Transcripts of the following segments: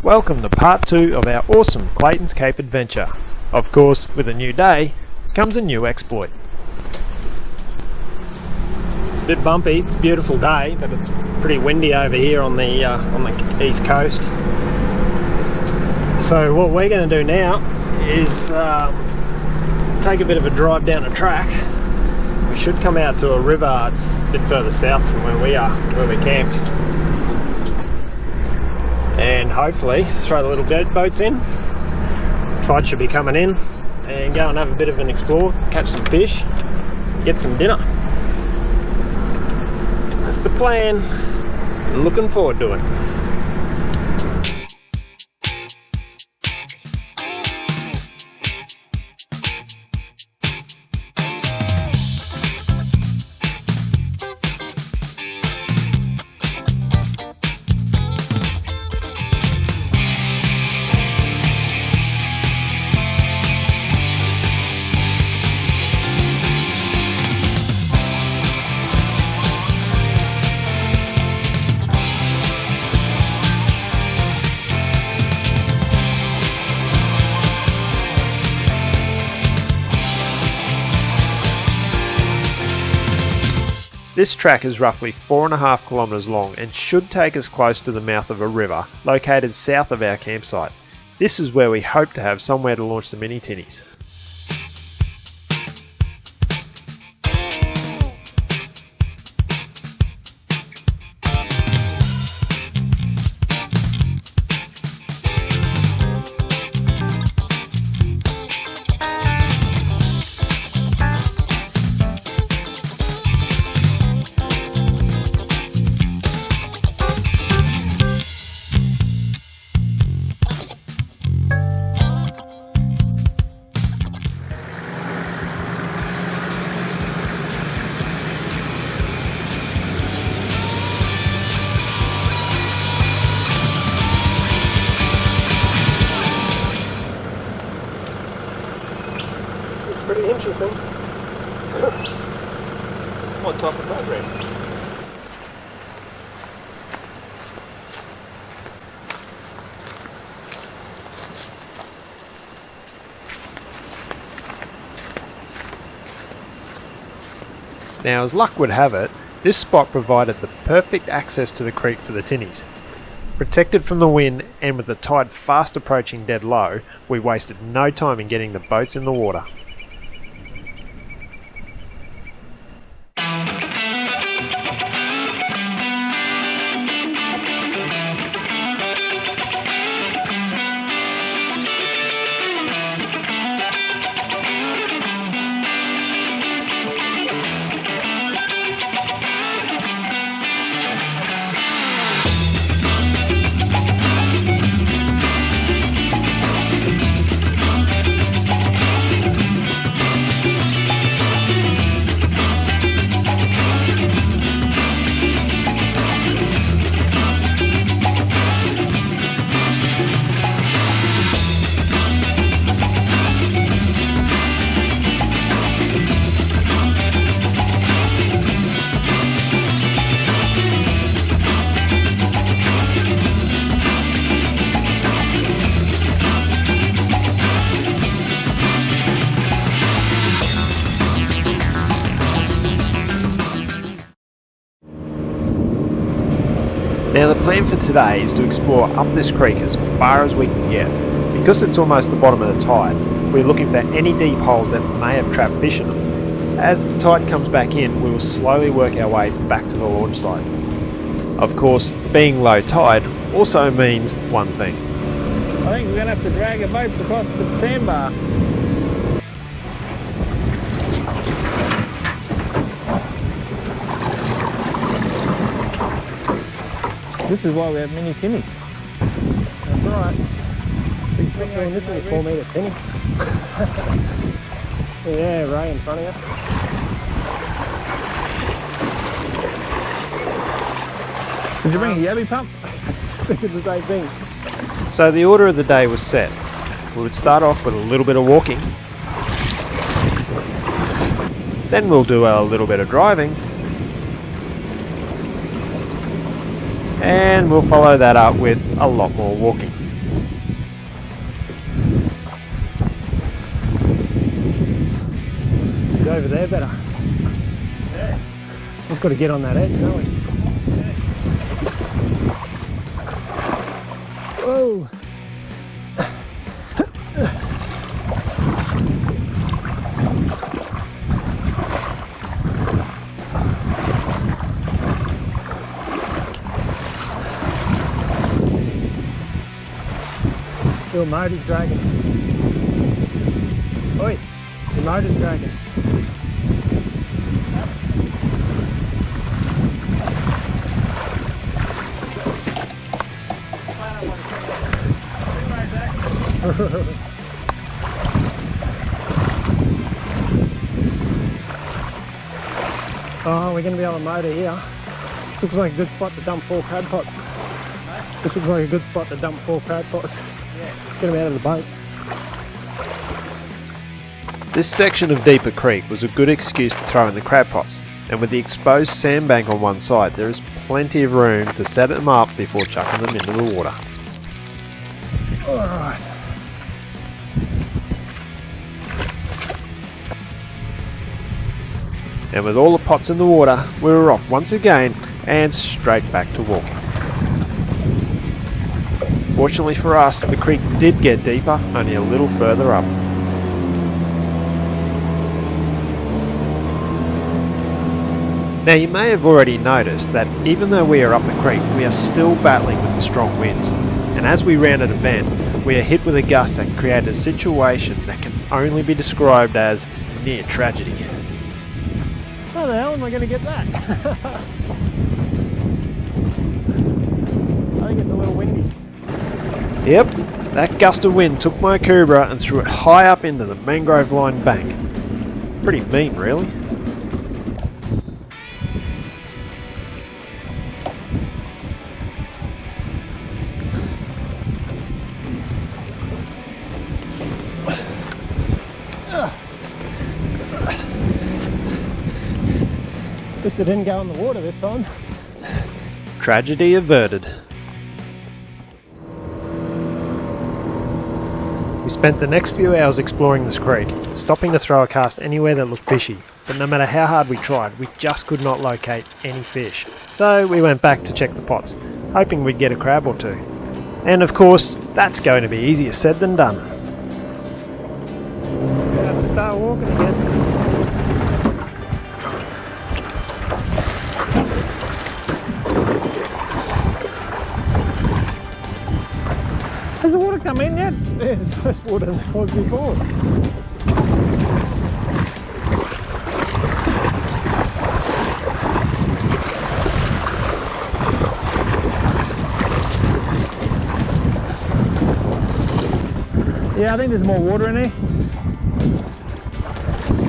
Welcome to part 2 of our awesome Claytons Cape adventure. Of course, with a new day comes a new exploit. Bit bumpy, it's a beautiful day, but it's pretty windy over here on the east coast. So what we're going to do now is take a bit of a drive down a track. We should come out to a river. It's a bit further south from where we are, where we camped. And hopefully throw the little boats in. Tide should be coming in, and go and have a bit of an explore, catch some fish, get some dinner. That's the plan. I'm looking forward to it. This track is roughly 4.5 kilometres long and should take us close to the mouth of a river located south of our campsite. This is where we hope to have somewhere to launch the mini tinnies. Pretty interesting. What type of program? Now, as luck would have it, this spot provided the perfect access to the creek for the tinnies. Protected from the wind and with the tide fast approaching dead low, we wasted no time in getting the boats in the water. Now the plan for today is to explore up this creek as far as we can get. Because it's almost the bottom of the tide, we're looking for any deep holes that may have trapped fish in them. As the tide comes back in, we will slowly work our way back to the launch site. Of course, being low tide also means one thing. I think we're going to have to drag a boat across the sandbar. This is why we have mini tinnies. That's right. Big thing. I mean, this is a 4 metre tinny. Yeah, Ray in front of you. Did you bring a yabby pump? Just thinking the same thing. So the order of the day was set. We would start off with a little bit of walking. Then we'll do a little bit of driving. And we'll follow that up with a lot more walking. he's over there better. Yeah. Just got to get on that edge, don't we? Whoa! Your motor's dragging. Oi, your motor's dragging. Oh, we're going to be able to motor here. This looks like a good spot to dump 4 crab pots. This looks like a good spot to dump 4 crab pots. Yeah. Get them out of the boat. This section of Deeper Creek was a good excuse to throw in the crab pots, and with the exposed sandbank on one side, there is plenty of room to set them up before chucking them into the water. Alright. And with all the pots in the water, we were off once again and straight back to walking. Fortunately for us, the creek did get deeper, only a little further up. Now you may have already noticed that even though we are up the creek, we are still battling with the strong winds. And as we rounded a bend, we are hit with a gust that created a situation that can only be described as near tragedy. How the hell am I going to get that? I think it's a little windy. Yep, that gust of wind took my Cobra and threw it high up into the mangrove lined bank. Pretty mean, really. At least it didn't go in the water this time. Tragedy averted. We spent the next few hours exploring this creek, stopping to throw a cast anywhere that looked fishy, but no matter how hard we tried, we just could not locate any fish. So we went back to check the pots, hoping we'd get a crab or two. And of course, that's going to be easier said than done. We're gonna have to start walking again. Has the water come in yet? There's less water than there was before. Yeah, I think there's more water in there. I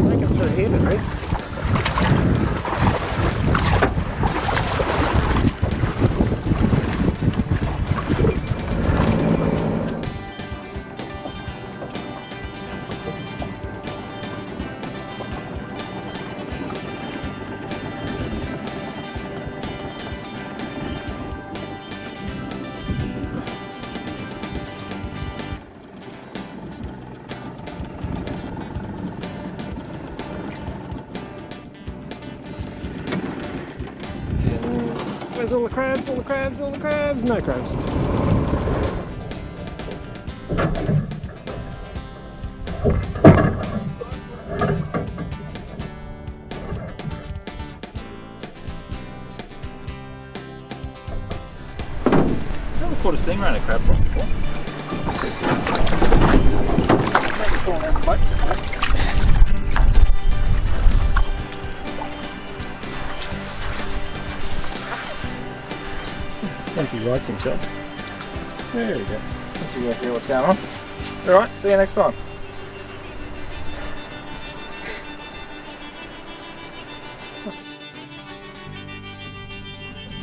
think it's through here at least. Where's all the crabs? All the crabs? All the crabs? No crabs. Never caught a stingray in a crab pot before. Maybe caught on boat. Once he rights himself. There we go. Once he works out what's going on. Alright, see you next time.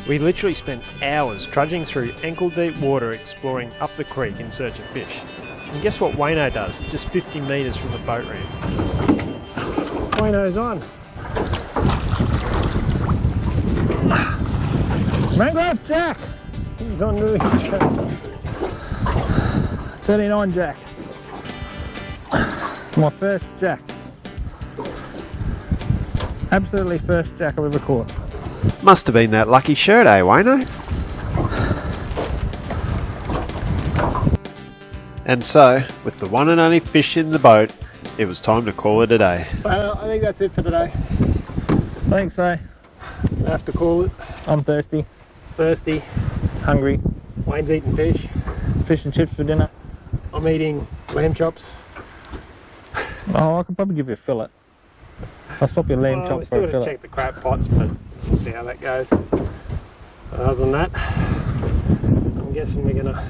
We literally spent hours trudging through ankle-deep water exploring up the creek in search of fish. And guess what Wayno does, just 50 metres from the boat ramp? Wayno's on. Mangrove Jack! He's on really straight. 39 Jack. My first Jack. Absolutely first jack I've ever caught. Must have been that lucky shirt, eh, Wayno? And so, with the one and only fish in the boat, it was time to call it a day. Well, I think that's it for today. I think so. I have to call it. I'm thirsty, Thirsty. hungry, Wayne's eating fish. fish and chips for dinner. I'm eating lamb chops. Oh, I could probably give you a fillet. I'll swap your lamb We're chop still for a going to fillet. check the crab pots, but we'll see how that goes. Other than that, I'm guessing we're going to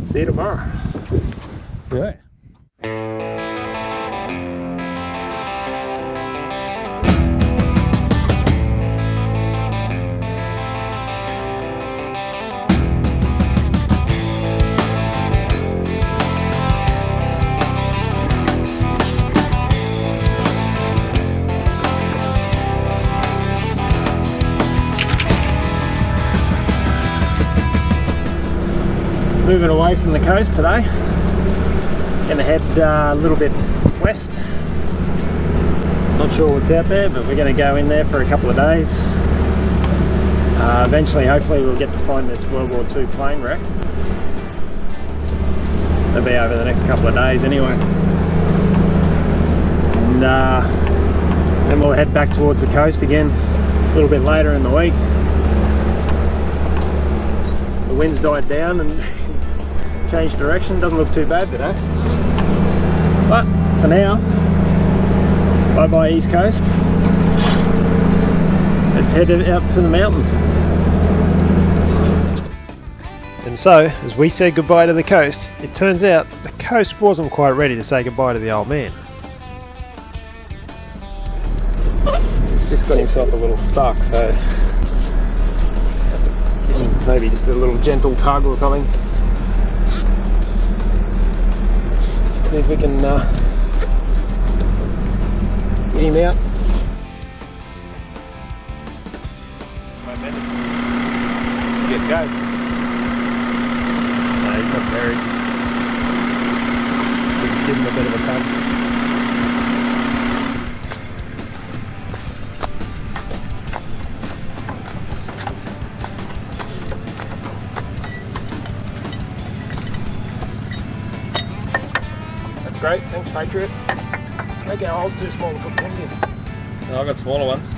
see you tomorrow. Yeah. Moving away from the coast today. Gonna head a little bit west. Not sure what's out there, but we're gonna go in there for a couple of days. Eventually, hopefully, we'll get to find this World War II plane wreck. That'll be over the next couple of days anyway. And then we'll head back towards the coast again a little bit later in the week. The wind's died down and changed direction. Doesn't look too bad today. But for now, bye bye East Coast. Let's head out to the mountains. And so, as we said goodbye to the coast, it turns out the coast wasn't quite ready to say goodbye to the old man. He's just got himself a little stuck, so just have to give him maybe just a little gentle tug or something. See if we can get him out. Get go. No, he's not buried. We just give him a bit of a tug. That's great, thanks Patriot. Let's make our holes too small to put pins in. No, I've got smaller ones.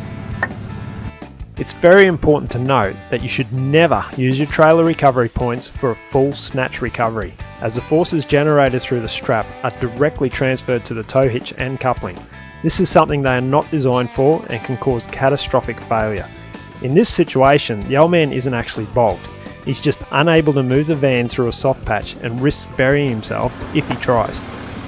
It's very important to note that you should never use your trailer recovery points for a full snatch recovery, as the forces generated through the strap are directly transferred to the tow hitch and coupling. This is something they are not designed for and can cause catastrophic failure. In this situation, the old man isn't actually bogged. He's just unable to move the van through a soft patch and risks burying himself if he tries.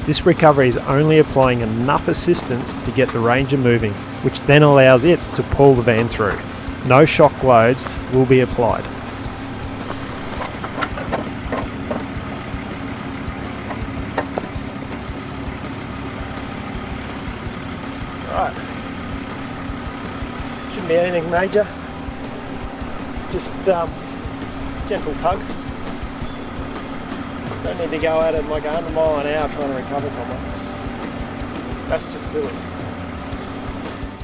This recovery is only applying enough assistance to get the Ranger moving, which then allows it to pull the van through. No shock loads will be applied. Right. Shouldn't be anything major. Just gentle tug. Don't need to go at it like 100 miles an hour trying to recover someone. That's just silly.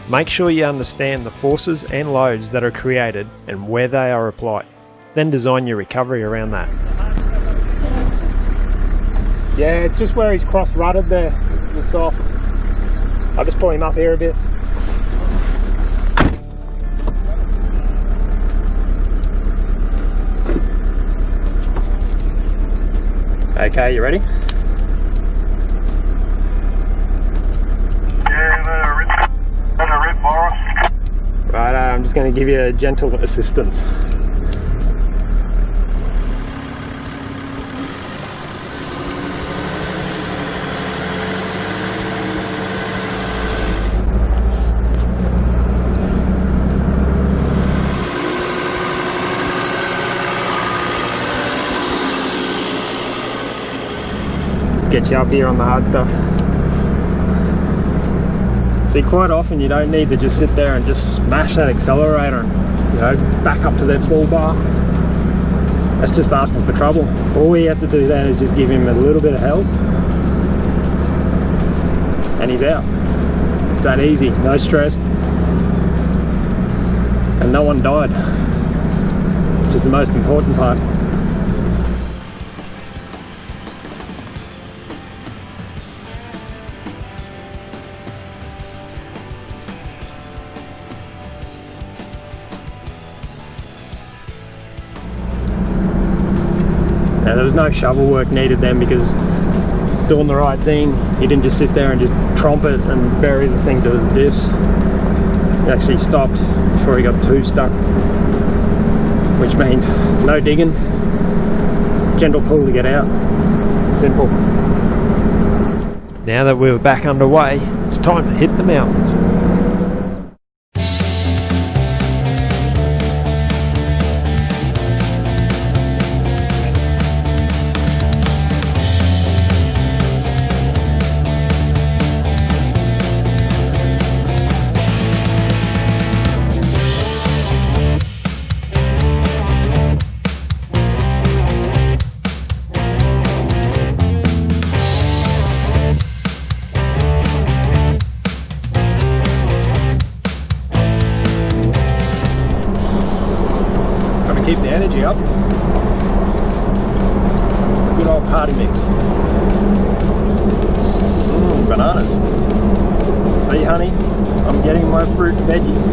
Make sure you understand the forces and loads that are created and where they are applied. Then design your recovery around that. Yeah, it's just where he's cross-rutted there. It was soft. I'll just pull him up here a bit. Okay, you ready? Right, I'm just going to give you a gentle assistance. Let's get you up here on the hard stuff. See, quite often you don't need to just sit there and just smash that accelerator and, you know, back up to that bull bar. That's just asking for trouble. All we have to do then is just give him a little bit of help and he's out. It's that easy, no stress. And no one died, which is the most important part. Now, there was no shovel work needed then, because doing the right thing, he didn't just sit there and just tromp it and bury the thing to the diffs. He actually stopped before he got too stuck, which means no digging, gentle pull to get out. Simple. Now that we're back underway, it's time to hit the mountains. Keep the energy up. Good old party mix. Bananas. See, honey, I'm getting my fruit and veggies.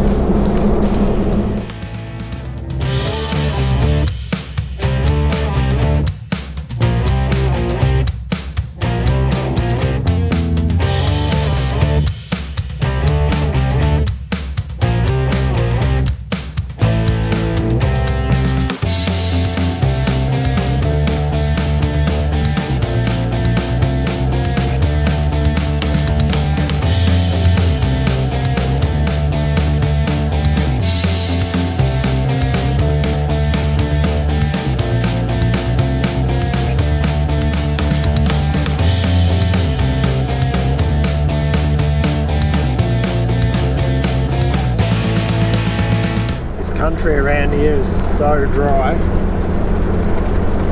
Country around here is so dry.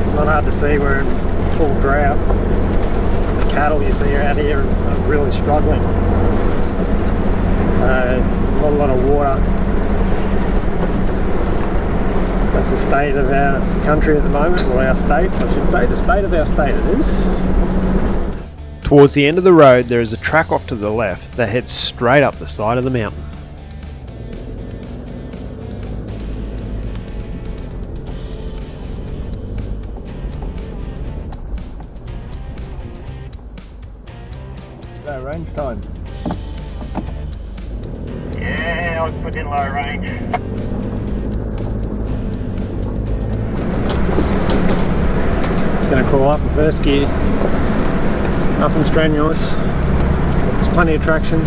It's not hard to see we're in full drought. The cattle you see around here are really struggling. Not a lot of water. That's the state of our country at the moment, or our state, I should say. The state of our state it is. Towards the end of the road there is a track off to the left that heads straight up the side of the mountain. Low range time. Yeah, I'll put in low range. Just going to crawl up in first gear. Nothing strenuous. There's plenty of traction.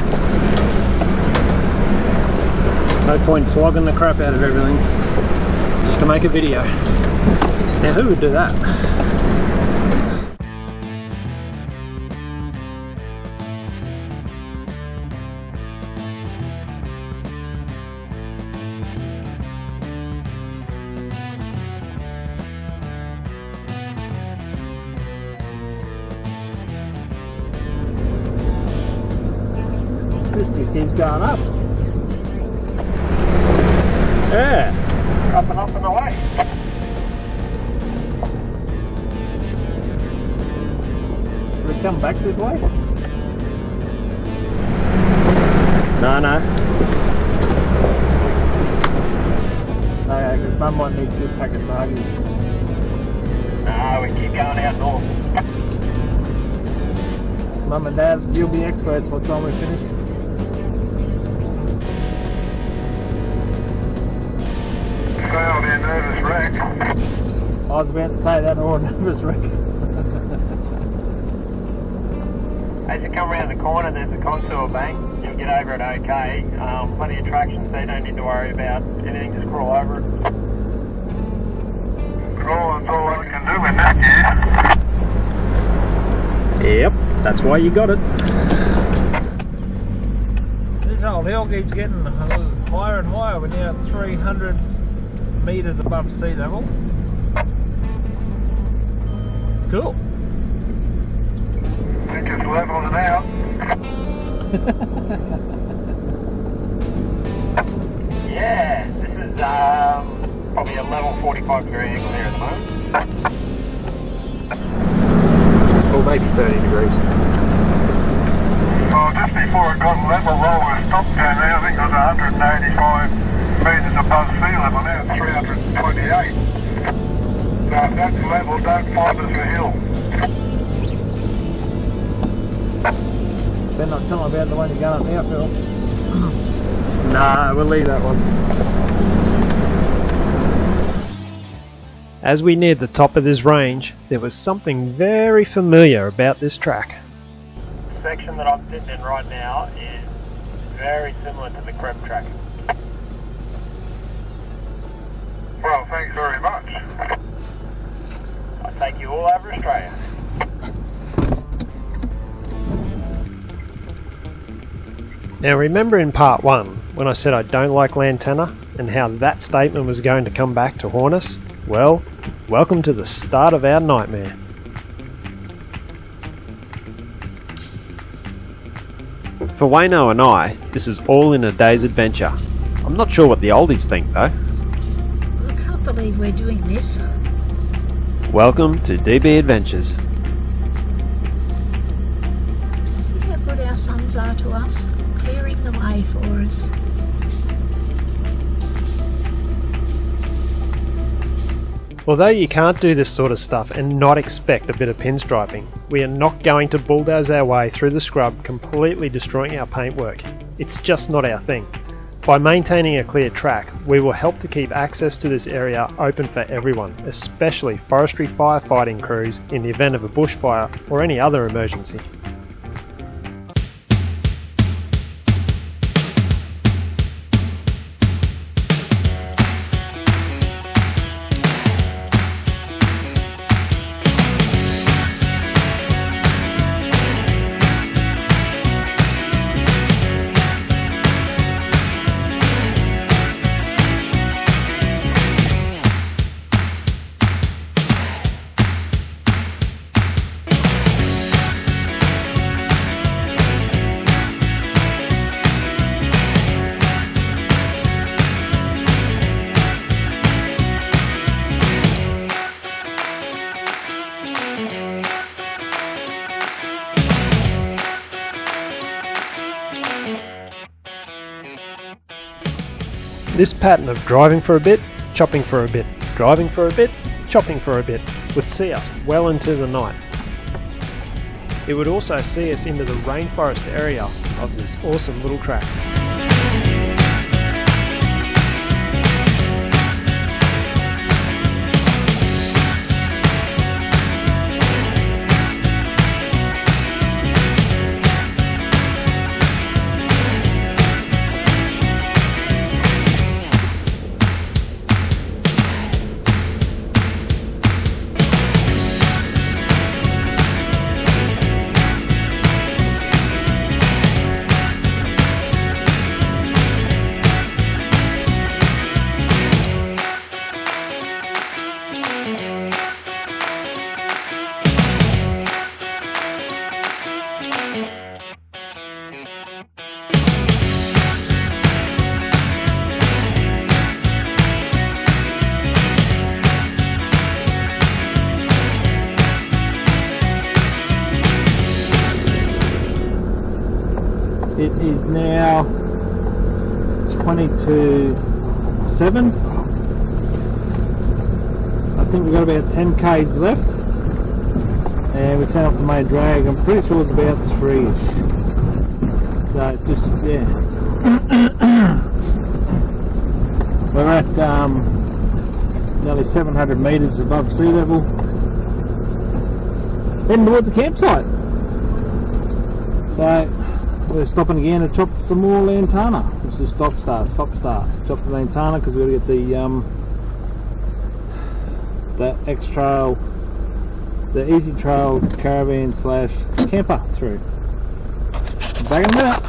No point flogging the crap out of everything just to make a video. Now who would do that? This just keeps going up. Yeah. Up and up and away. Should we come back this way? No. Okay, because Mum might need to pack a target. Nah, we keep going out north. Mum and Dad, you'll be experts by the time we finish. I'll be a nervous wreck. I was about to say that, or a nervous wreck. As you come around the corner, there's a contour bank. You'll get over it okay. Plenty of traction, so you don't need to worry about anything. Just crawl over it. Crawling's all I can do with that, yeah. Yep, that's why you got it. This whole hill keeps getting higher and higher. We're now at 300 meters above sea level. Cool. I think it's leveling out. Yeah, this is probably a level 45 degree angle here at the moment. Or maybe 30 degrees. Well, just before it got level, roll was stopped down there. I think it was 185 metres above sea level. Now it's 328. So if that's level, don't find us a hill. Better not tell them about the one you're going up now, Phil. Nah, we'll leave that one. As we neared the top of this range, there was something very familiar about this track. The section that I'm sitting in right now is very similar to the C.R.E.B track. Well, thanks very much. I take you all over Australia. Now remember in part 1 when I said I don't like lantana and how that statement was going to come back to haunt us? Well, welcome to the start of our nightmare. For Wayno and I, this is all in a day's adventure. I'm not sure what the oldies think though. I can't believe we're doing this. Welcome to DB Adventures. See how good our sons are to us, clearing the way for us. Although you can't do this sort of stuff and not expect a bit of pinstriping, we are not going to bulldoze our way through the scrub, completely destroying our paintwork. It's just not our thing. By maintaining a clear track, we will help to keep access to this area open for everyone, especially forestry firefighting crews in the event of a bushfire or any other emergency. This pattern of driving for a bit, chopping for a bit, driving for a bit, chopping for a bit would see us well into the night. It would also see us into the rainforest area of this awesome little track. It is now 20 to 7. I think we've got about 10 k's left, and we turn off the main drag. I'm pretty sure it's about 3ish. So just yeah, we're at nearly 700 metres above sea level, heading towards the campsite. So we're stopping again to chop some more lantana. This is stop start. Chop the lantana because we've got to get the X trail, the easy trail caravan / camper through. Back in a minute.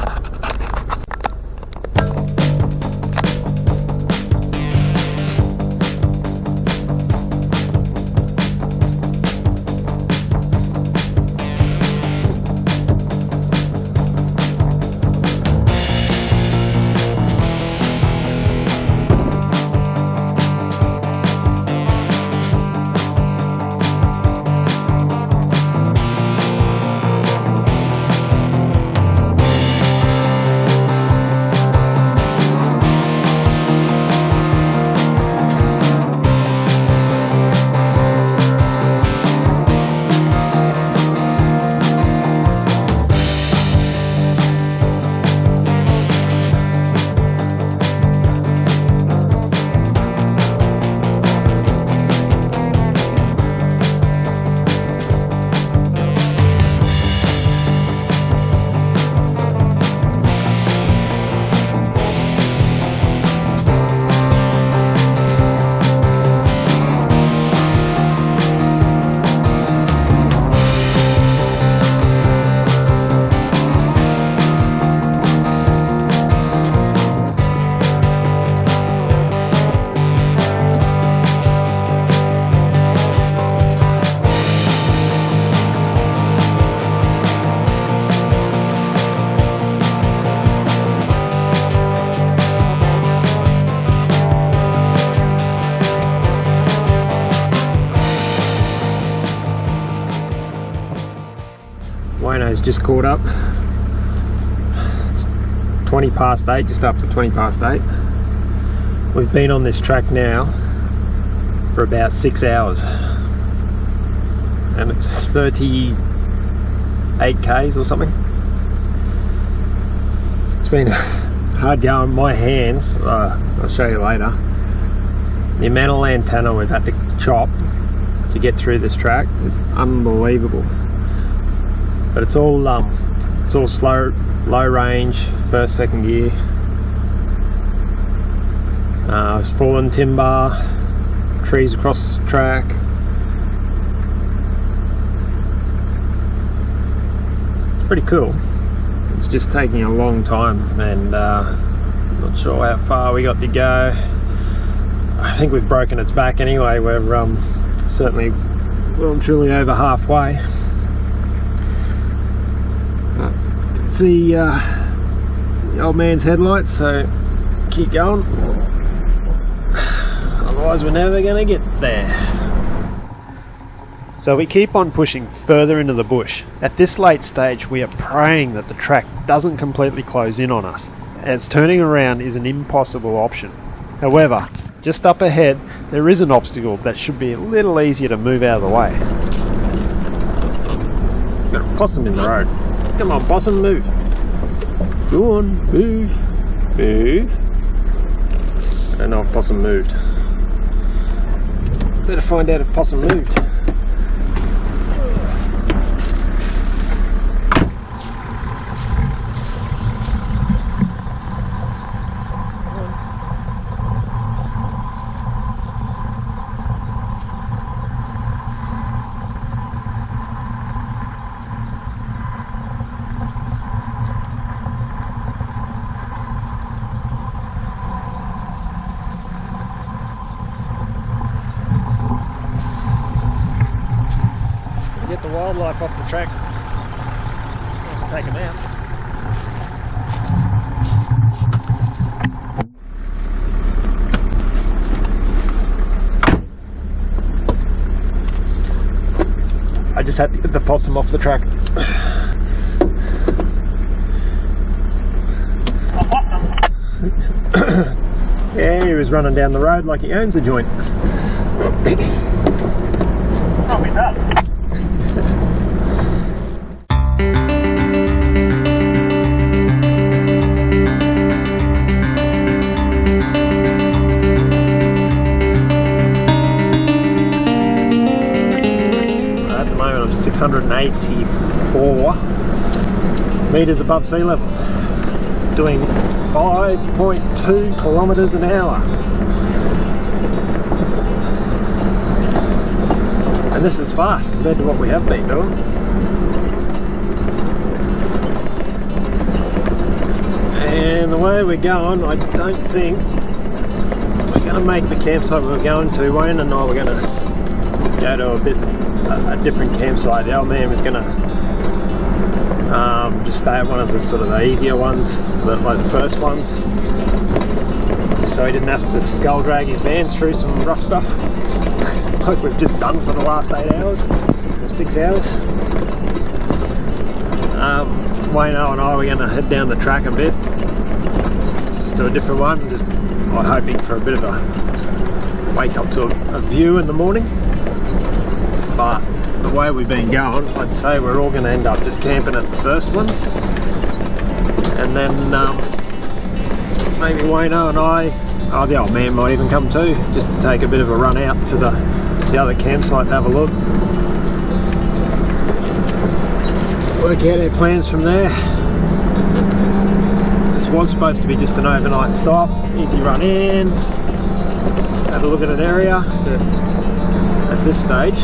just caught up. It's 20 past 8, just up to 20 past 8. We've been on this track now for about 6 hours. And it's 38 Ks or something. It's been hard going. My hands, I'll show you later. The amount of lantana we've had to chop to get through this track is unbelievable. But it's all slow, low range, first, second gear. It's fallen timber, trees across the track. It's pretty cool. It's just taking a long time, and I'm not sure how far we got to go. I think we've broken its back anyway. We're certainly well and truly over halfway. See the old man's headlights, so keep going. Otherwise we're never going to get there. So we keep on pushing further into the bush. At this late stage we are praying that the track doesn't completely close in on us, as turning around is an impossible option. However, just up ahead there is an obstacle that should be a little easier to move out of the way. Got a possum in the road. Come on, possum, move. Go on, move. Move. I don't know if possum moved. Better find out if possum moved. Get the wildlife off the track, take them out. I just had to get the possum off the track. Yeah, he was running down the road like he owns the joint. Probably does. At the moment I'm 684 metres above sea level, doing 5.2 kilometres an hour. And this is fast compared to what we have been doing. And the way we're going, I don't think we're going to make the campsite we're going to. Wayne and I were going to go to a different campsite. The old man was going to just stay at one of the sort of the easier ones, like the first ones, so he didn't have to skull drag his vans through some rough stuff like we've just done for the last 8 hours or 6 hours. Wayno and I were going to head down the track a bit, just do a different one, just hoping for a bit of a wake up to a view in the morning. But the way we've been going, I'd say we're all going to end up just camping at the first one, and then maybe Wayno and I, the old man might even come too, just to take a bit of a run out to the other campsite to have a look. Work out our plans from there. This was supposed to be just an overnight stop, easy run in, have a look at an area, but at this stage,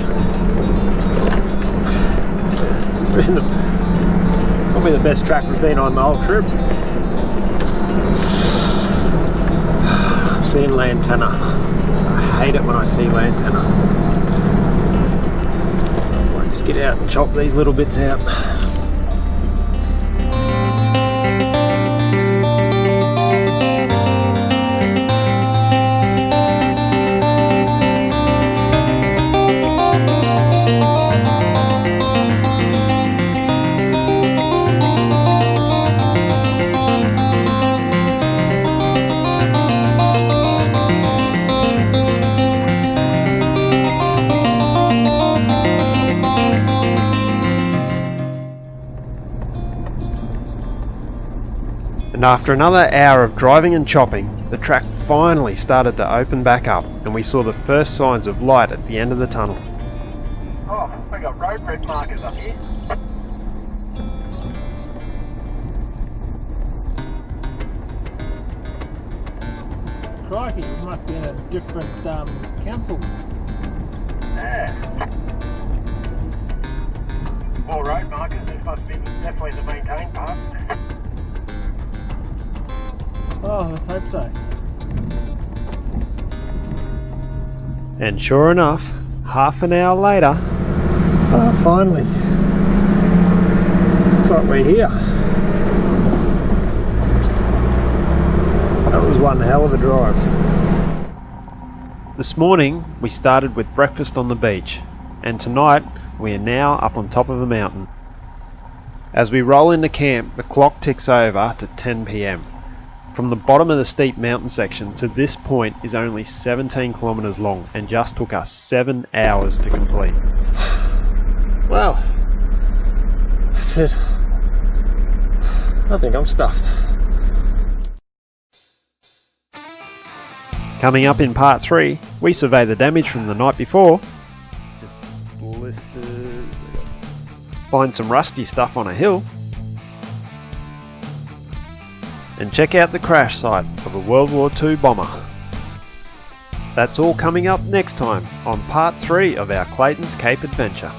probably the best track we've been on the whole trip. I'm seeing lantana. I hate it when I see lantana. I'll just get out and chop these little bits out. after another hour of driving and chopping, the track finally started to open back up and we saw the first signs of light at the end of the tunnel. Oh, we got road red markers up here. Crikey, it must be in a different council. Yeah. More road markers, this must be definitely the maintained part. Oh, let's hope so. And sure enough, half an hour later, Oh, finally. Looks like we're here. That was one hell of a drive. this morning we started with breakfast on the beach, and tonight we are now up on top of a mountain. As we roll into camp, the clock ticks over to 10 PM. From the bottom of the steep mountain section to this point is only 17 kilometres long and just took us 7 hours to complete. Wow. That's it. I think I'm stuffed. Coming up in part 3, we survey the damage from the night before, Just blisters. find some rusty stuff on a hill, and check out the crash site of a World War II bomber. That's all coming up next time on part 3 of our Claytons Cape adventure.